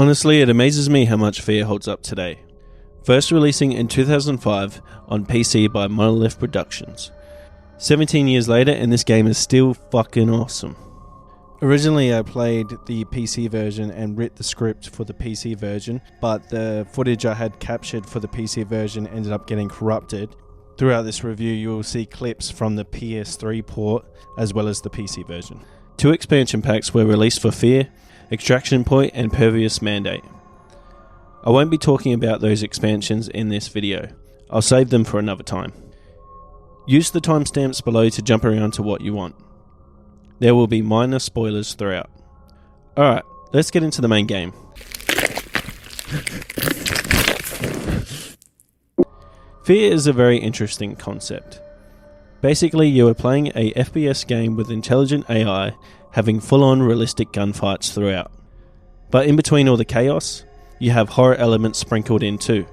Honestly, it amazes me how much F.E.A.R holds up today. First releasing in 2005 on PC by Monolith Productions. 17 years later and this game is still fucking awesome. Originally I played the PC version and writ the script for the PC version, but the footage I had captured for the PC version ended up getting corrupted. Throughout this review you will see clips from the PS3 port as well as the PC version. 2 expansion packs were released for F.E.A.R, Extraction Point and Pervious Mandate. I won't be talking about those expansions in this video. I'll save them for another time. Use the timestamps below to jump around to what you want. There will be minor spoilers throughout. Alright, let's get into the main game. F.E.A.R is a very interesting concept. Basically, you are playing a FPS game with intelligent AI, having full-on realistic gunfights throughout. But in between all the chaos, you have horror elements sprinkled in too.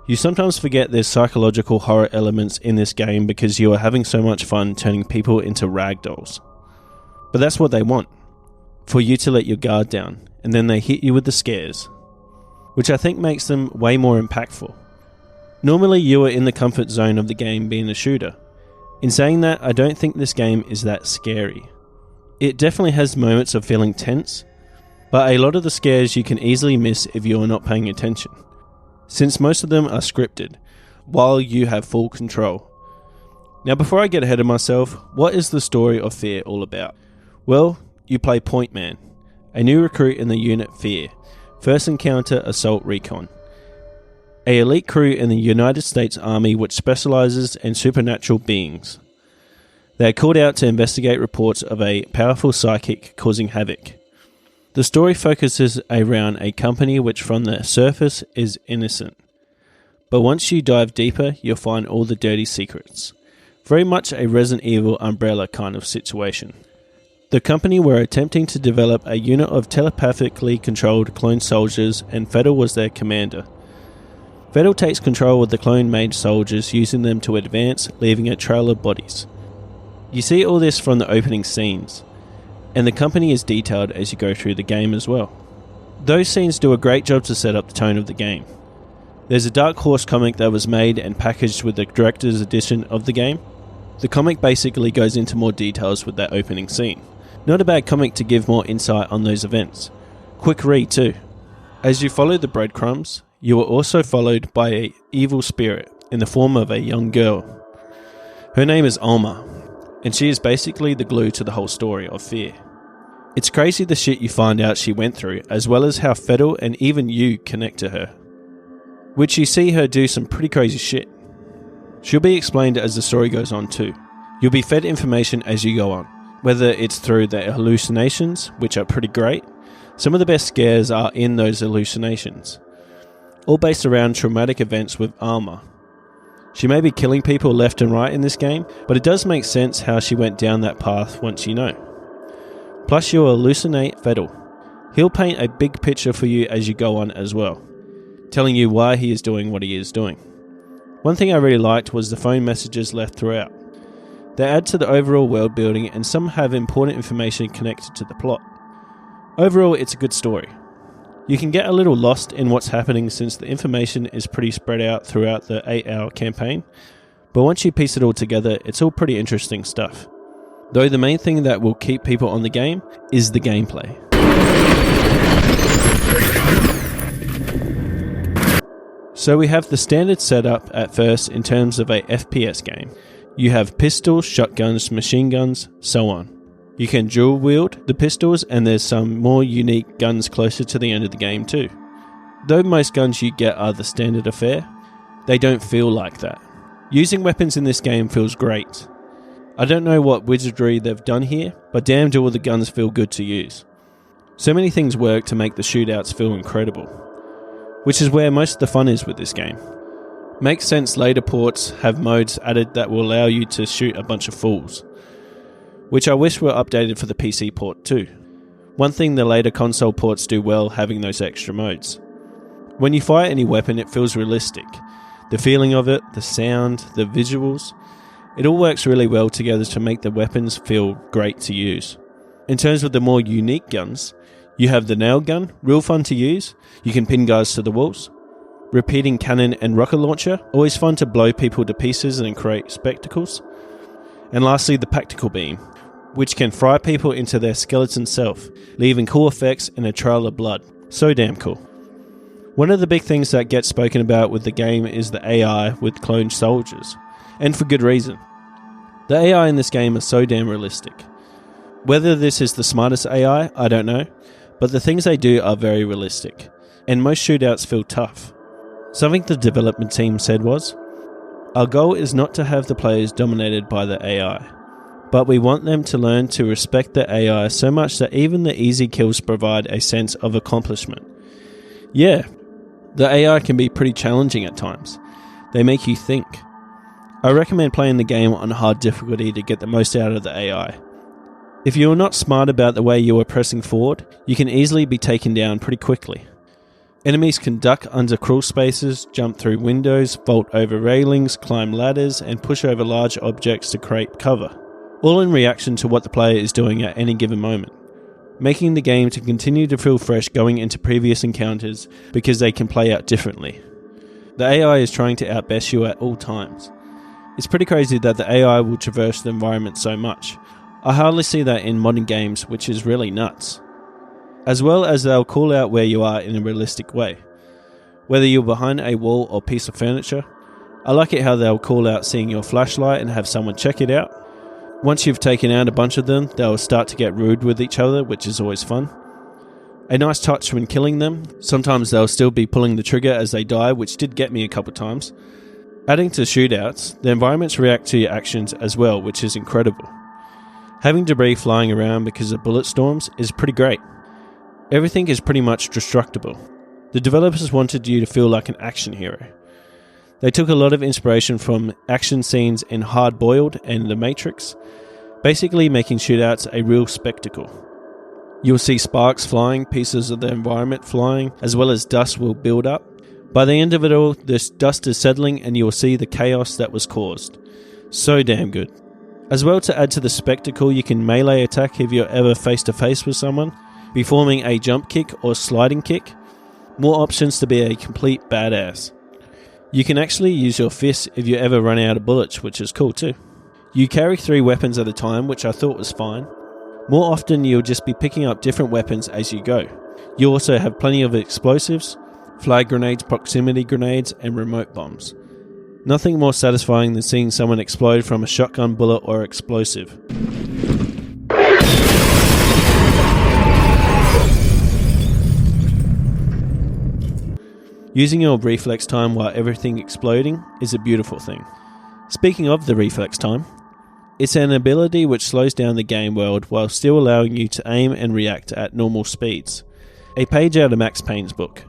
You sometimes forget there's psychological horror elements in this game because you are having so much fun turning people into ragdolls. But that's what they want, for you to let your guard down, and then they hit you with the scares, which I think makes them way more impactful. Normally you are in the comfort zone of the game being a shooter. In saying that, I don't think this game is that scary. It definitely has moments of feeling tense, but a lot of the scares you can easily miss if you are not paying attention, since most of them are scripted, while you have full control. Now before I get ahead of myself, what is the story of F.E.A.R all about? Well, you play Point Man, a new recruit in the unit F.E.A.R, First Encounter Assault Recon, an elite crew in the United States Army which specializes in supernatural beings. They are called out to investigate reports of a powerful psychic causing havoc. The story focuses around a company which from the surface is innocent, but once you dive deeper you'll find all the dirty secrets. Very much a Resident Evil Umbrella kind of situation. The company were attempting to develop a unit of telepathically controlled clone soldiers and F.E.A.R was their commander. F.E.A.R takes control of the clone-made soldiers, using them to advance, leaving a trail of bodies. You see all this from the opening scenes, and the company is detailed as you go through the game as well. Those scenes do a great job to set up the tone of the game. There's a Dark Horse comic that was made and packaged with the director's edition of the game. The comic basically goes into more details with that opening scene. Not a bad comic to give more insight on those events. Quick read too. As you follow the breadcrumbs, you are also followed by an evil spirit in the form of a young girl. Her name is Alma, and she is basically the glue to the whole story of F.E.A.R. It's crazy the shit you find out she went through, as well as how F.E.A.R and even you connect to her, which you see her do some pretty crazy shit. She'll be explained as the story goes on too. You'll be fed information as you go on, whether it's through the hallucinations, which are pretty great. Some of the best scares are in those hallucinations, all based around traumatic events with Alma. She may be killing people left and right in this game, but it does make sense how she went down that path once you know. Plus you'll hallucinate F.E.A.R. He'll paint a big picture for you as you go on as well, telling you why he is doing what he is doing. One thing I really liked was the phone messages left throughout. They add to the overall world building and some have important information connected to the plot. Overall, it's a good story. You can get a little lost in what's happening since the information is pretty spread out throughout the 8-hour campaign, but once you piece it all together, it's all pretty interesting stuff. Though the main thing that will keep people on the game is the gameplay. So we have the standard setup at first in terms of a FPS game. You have pistols, shotguns, machine guns, so on. You can dual wield the pistols and there's some more unique guns closer to the end of the game too. Though most guns you get are the standard affair, they don't feel like that. Using weapons in this game feels great. I don't know what wizardry they've done here, but damn do all the guns feel good to use. So many things work to make the shootouts feel incredible, which is where most of the fun is with this game. Makes sense later ports have modes added that will allow you to shoot a bunch of fools, which I wish were updated for the PC port too. One thing the later console ports do well having those extra modes. When you fire any weapon it feels realistic. The feeling of it, the sound, the visuals, it all works really well together to make the weapons feel great to use. In terms of the more unique guns, You have the nail gun, real fun to use. You can pin guys to the walls. Repeating cannon and rocket launcher, always fun to blow people to pieces and create spectacles. And lastly, the practical beam, which can fry people into their skeleton self, leaving cool effects and a trail of blood. So damn cool. One of the big things that gets spoken about with the game is the AI with cloned soldiers, and for good reason. The AI in this game is so damn realistic. Whether this is the smartest AI, I don't know, but the things they do are very realistic, and most shootouts feel tough. Something the development team said was, "Our goal is not to have the players dominated by the AI, but we want them to learn to respect the AI so much that even the easy kills provide a sense of accomplishment." Yeah, the AI can be pretty challenging at times. They make you think. I recommend playing the game on hard difficulty to get the most out of the AI. If you're not smart about the way you are pressing forward, you can easily be taken down pretty quickly. Enemies can duck under crawl spaces, jump through windows, vault over railings, climb ladders, and push over large objects to create cover, all in reaction to what the player is doing at any given moment, making the game to continue to feel fresh going into previous encounters because they can play out differently. The AI is trying to outbest you at all times. It's pretty crazy that the AI will traverse the environment so much. I hardly see that in modern games, which is really nuts. As well as they'll call out where you are in a realistic way. Whether you're behind a wall or piece of furniture, I like it how they'll call out seeing your flashlight and have someone check it out. Once you've taken out a bunch of them, they'll start to get rude with each other, which is always fun. A nice touch when killing them, sometimes they'll still be pulling the trigger as they die, which did get me a couple times. Adding to shootouts, the environments react to your actions as well, which is incredible. Having debris flying around because of bullet storms is pretty great. Everything is pretty much destructible. The developers wanted you to feel like an action hero. They took a lot of inspiration from action scenes in Hard Boiled and The Matrix, basically making shootouts a real spectacle. You'll see sparks flying, pieces of the environment flying, as well as dust will build up. By the end of it all, this dust is settling and you'll see the chaos that was caused. So damn good. As well, to add to the spectacle, you can melee attack if you're ever face to face with someone, be forming a jump kick or sliding kick. More options to be a complete badass. You can actually use your fists if you ever run out of bullets, which is cool too. You carry 3 weapons at a time, which I thought was fine. More often you'll just be picking up different weapons as you go. You also have plenty of explosives, flag grenades, proximity grenades, and remote bombs. Nothing more satisfying than seeing someone explode from a shotgun bullet or explosive. Using your reflex time while everything exploding is a beautiful thing. Speaking of the reflex time, it's an ability which slows down the game world while still allowing you to aim and react at normal speeds. A page out of Max Payne's book.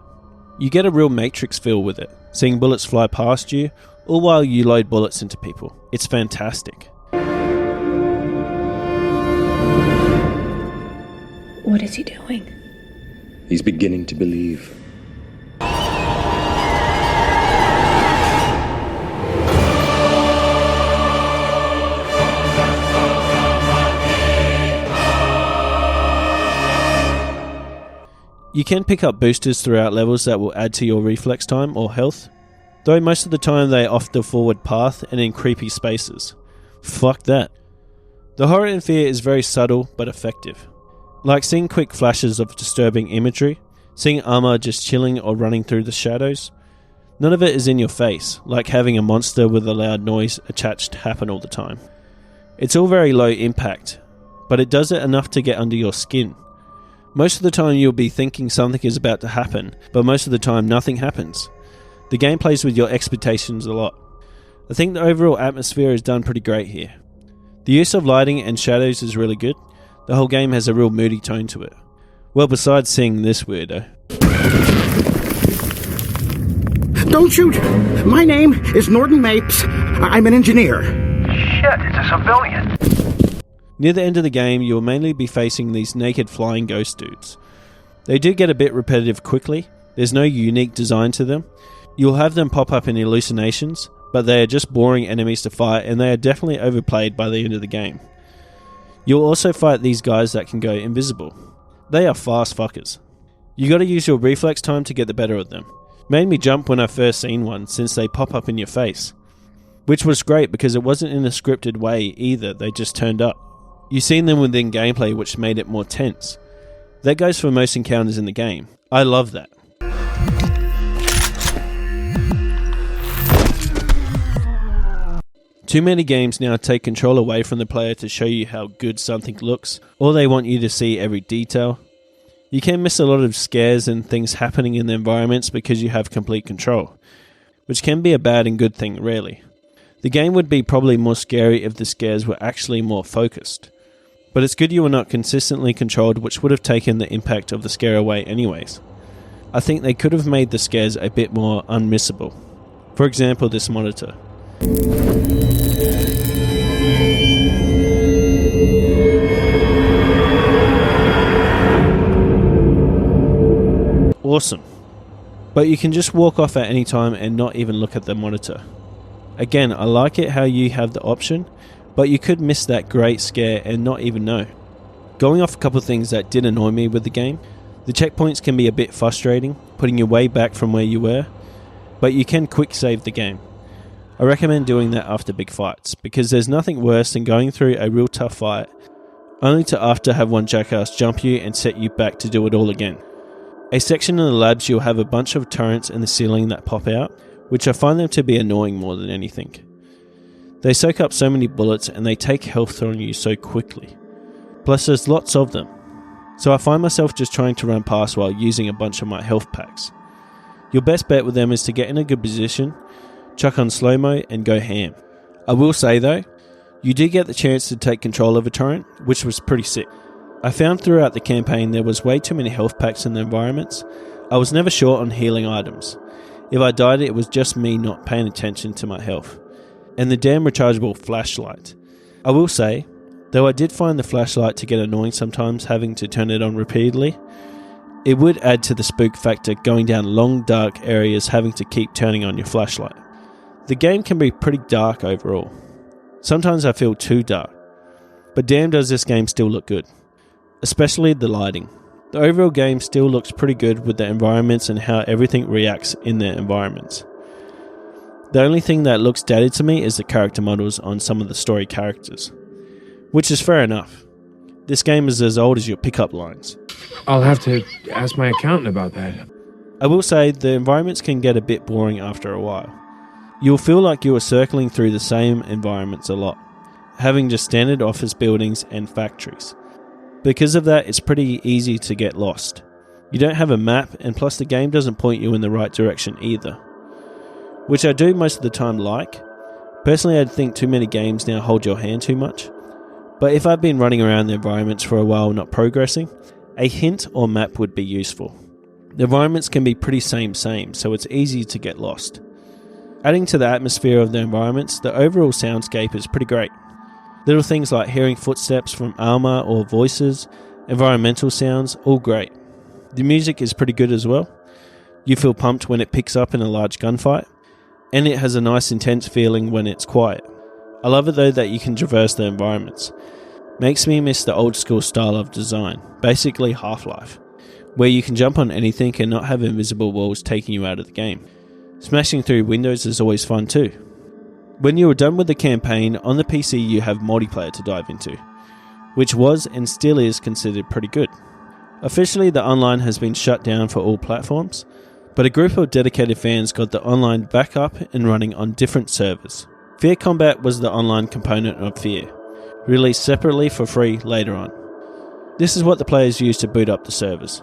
You get a real Matrix feel with it, seeing bullets fly past you, all while you load bullets into people. It's fantastic. What is he doing? He's beginning to believe. You can pick up boosters throughout levels that will add to your reflex time or health, though most of the time they are off the forward path and in creepy spaces. Fuck that. The horror in F.E.A.R is very subtle but effective. Like seeing quick flashes of disturbing imagery, seeing armor just chilling or running through the shadows. None of it is in your face, like having a monster with a loud noise attached happen all the time. It's all very low impact, but it does it enough to get under your skin. Most of the time you'll be thinking something is about to happen, but most of the time nothing happens. The game plays with your expectations a lot. I think the overall atmosphere is done pretty great here. The use of lighting and shadows is really good. The whole game has a real moody tone to it. Well, besides seeing this weirdo. Don't shoot! My name is Norton Mapes. I'm an engineer. Shit, it's a civilian. Near the end of the game, you'll mainly be facing these naked flying ghost dudes. They do get a bit repetitive quickly. There's no unique design to them. You'll have them pop up in hallucinations, but they are just boring enemies to fight and they are definitely overplayed by the end of the game. You'll also fight these guys that can go invisible. They are fast fuckers. You gotta use your reflex time to get the better of them. Made me jump when I first seen one since they pop up in your face. Which was great because it wasn't in a scripted way either, they just turned up. You seen them within gameplay which made it more tense. That goes for most encounters in the game. I love that. Too many games now take control away from the player to show you how good something looks, or they want you to see every detail. You can miss a lot of scares and things happening in the environments because you have complete control, which can be a bad and good thing, really. The game would be probably more scary if the scares were actually more focused. But it's good you were not consistently controlled, which would have taken the impact of the scare away anyways. I think they could have made the scares a bit more unmissable. For example, this monitor. Awesome. But you can just walk off at any time and not even look at the monitor. Again, I like it how you have the option, but you could miss that great scare and not even know. Going off a couple of things that did annoy me with the game, the checkpoints can be a bit frustrating, putting you way back from where you were, but you can quick save the game. I recommend doing that after big fights, because there's nothing worse than going through a real tough fight, only to after have one jackass jump you and set you back to do it all again. A section in the labs you'll have a bunch of turrets in the ceiling that pop out, which I find them to be annoying more than anything. They soak up so many bullets and they take health on you so quickly. Plus there's lots of them. So I find myself just trying to run past while using a bunch of my health packs. Your best bet with them is to get in a good position, chuck on slow-mo and go ham. I will say though, you do get the chance to take control of a turret, which was pretty sick. I found throughout the campaign there was way too many health packs in the environments. I was never short on healing items. If I died, it was just me not paying attention to my health. And the damn rechargeable flashlight. I will say, though I did find the flashlight to get annoying sometimes having to turn it on repeatedly, it would add to the spook factor going down long dark areas having to keep turning on your flashlight. The game can be pretty dark overall. Sometimes I feel too dark. But damn does this game still look good. Especially the lighting. The overall game still looks pretty good with the environments and how everything reacts in the environments. The only thing that looks dated to me is the character models on some of the story characters. Which is fair enough. This game is as old as your pickup lines. I'll have to ask my accountant about that. I will say the environments can get a bit boring after a while. You'll feel like you are circling through the same environments a lot, having just standard office buildings and factories. Because of that, it's pretty easy to get lost. You don't have a map, and plus the game doesn't point you in the right direction either. Which I do most of the time like. Personally, I think too many games now hold your hand too much. But if I've been running around the environments for a while not progressing, a hint or map would be useful. The environments can be pretty same, so it's easy to get lost. Adding to the atmosphere of the environments, the overall soundscape is pretty great. Little things like hearing footsteps from armor or voices, environmental sounds, all great. The music is pretty good as well. You feel pumped when it picks up in a large gunfight, and it has a nice intense feeling when it's quiet. I love it though that you can traverse the environments. Makes me miss the old school style of design, basically Half-Life, where you can jump on anything and not have invisible walls taking you out of the game. Smashing through windows is always fun too. When you are done with the campaign, on the PC you have multiplayer to dive into, which was and still is considered pretty good. Officially the online has been shut down for all platforms, but a group of dedicated fans got the online back up and running on different servers. F.E.A.R Combat was the online component of F.E.A.R, released separately for free later on. This is what the players use to boot up the servers.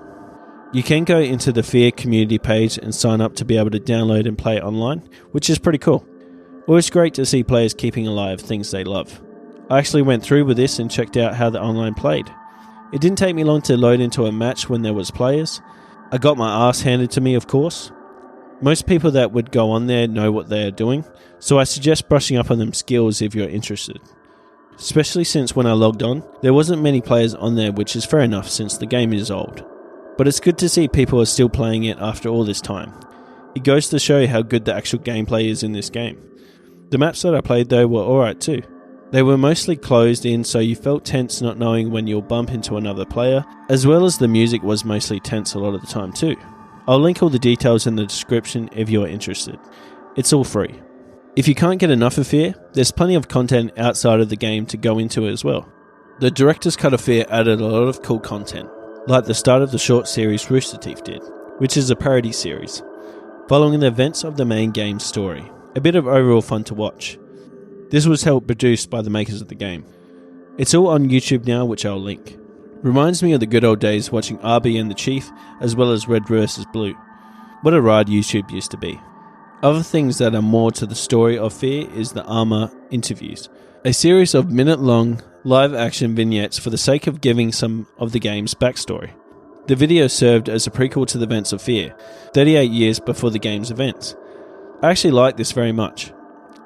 You can go into the F.E.A.R community page and sign up to be able to download and play online, which is pretty cool. Always great to see players keeping alive things they love. I actually went through with this and checked out how the online played. It didn't take me long to load into a match when there was players. I got my ass handed to me, of course. Most people that would go on there know what they are doing, so I suggest brushing up on them skills if you're interested. Especially since when I logged on, there wasn't many players on there, which is fair enough since the game is old. But it's good to see people are still playing it after all this time. It goes to show how good the actual gameplay is in this game. The maps that I played though were alright too. They were mostly closed in, so you felt tense not knowing when you'll bump into another player, as well as the music was mostly tense a lot of the time too. I'll link all the details in the description if you're interested. It's all free. If you can't get enough of F.E.A.R, there's plenty of content outside of the game to go into as well. The director's cut of F.E.A.R added a lot of cool content, like the start of the short series Rooster Teeth did, which is a parody series, following the events of the main game's story. A bit of overall fun to watch. This was helped produced by the makers of the game. It's all on YouTube now, which I'll link. Reminds me of the good old days watching RB and the Chief, as well as Red vs. Blue. What a ride YouTube used to be. Other things that are more to the story of F.E.A.R is the Armor interviews, a series of minute-long live-action vignettes for the sake of giving some of the game's backstory. The video served as a prequel to the events of F.E.A.R, 38 years before the game's events. I actually like this very much.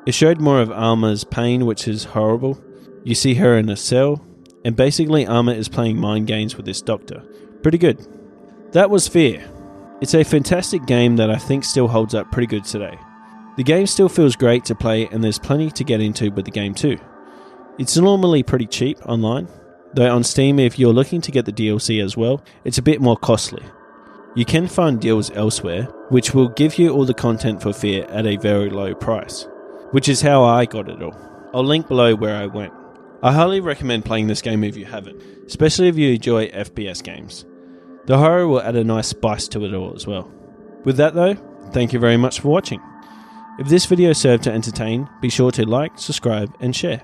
It showed more of Armor's pain, which is horrible. You see her in a cell, and basically Armor is playing mind games with this doctor. Pretty good. That was F.E.A.R. It's a fantastic game that I think still holds up pretty good today. The game still feels great to play, and there's plenty to get into with the game too. It's normally pretty cheap online, though on Steam if you're looking to get the DLC as well, it's a bit more costly. You can find deals elsewhere, which will give you all the content for F.E.A.R at a very low price, which is how I got it all. I'll link below where I went. I highly recommend playing this game if you haven't, especially if you enjoy FPS games. The horror will add a nice spice to it all as well. With that though, thank you very much for watching. If this video served to entertain, be sure to like, subscribe and share.